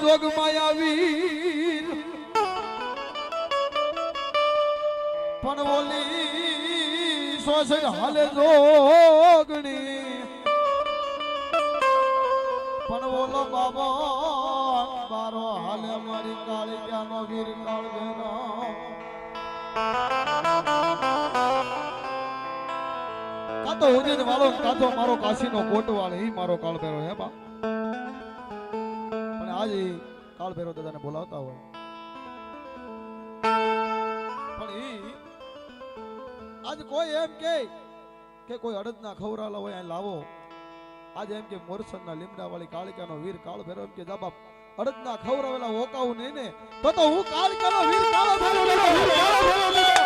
જોગ માયાવીર પણ ઓલી સોસડ હાલે જોગણી પણ ઓલો બાબા મારો હાલે મારી કાળી ક્યાંનો વીર કાળ બેનો કાતો ઉજેન વાળો કાતો મારો કાશીનો કોટવાળ ઈ મારો કાળ બેરો હે બા પણ આજ કાળ બેરો દાદાને બોલાવતા હોય પણ ઈ આજ કોઈ એમ કે કોઈ અડદના ખવરાલા હોય અહીં લાવો આજે એમ કે મોરસનના લીમડા વાળી કાળિકાનો વીર કાળ ભેરો એમ કે જા બાપ અડદના ખવરાવેલા ઓકાવું નહીં ને તો હું કાળિકાનો વીર કાળો ભેરો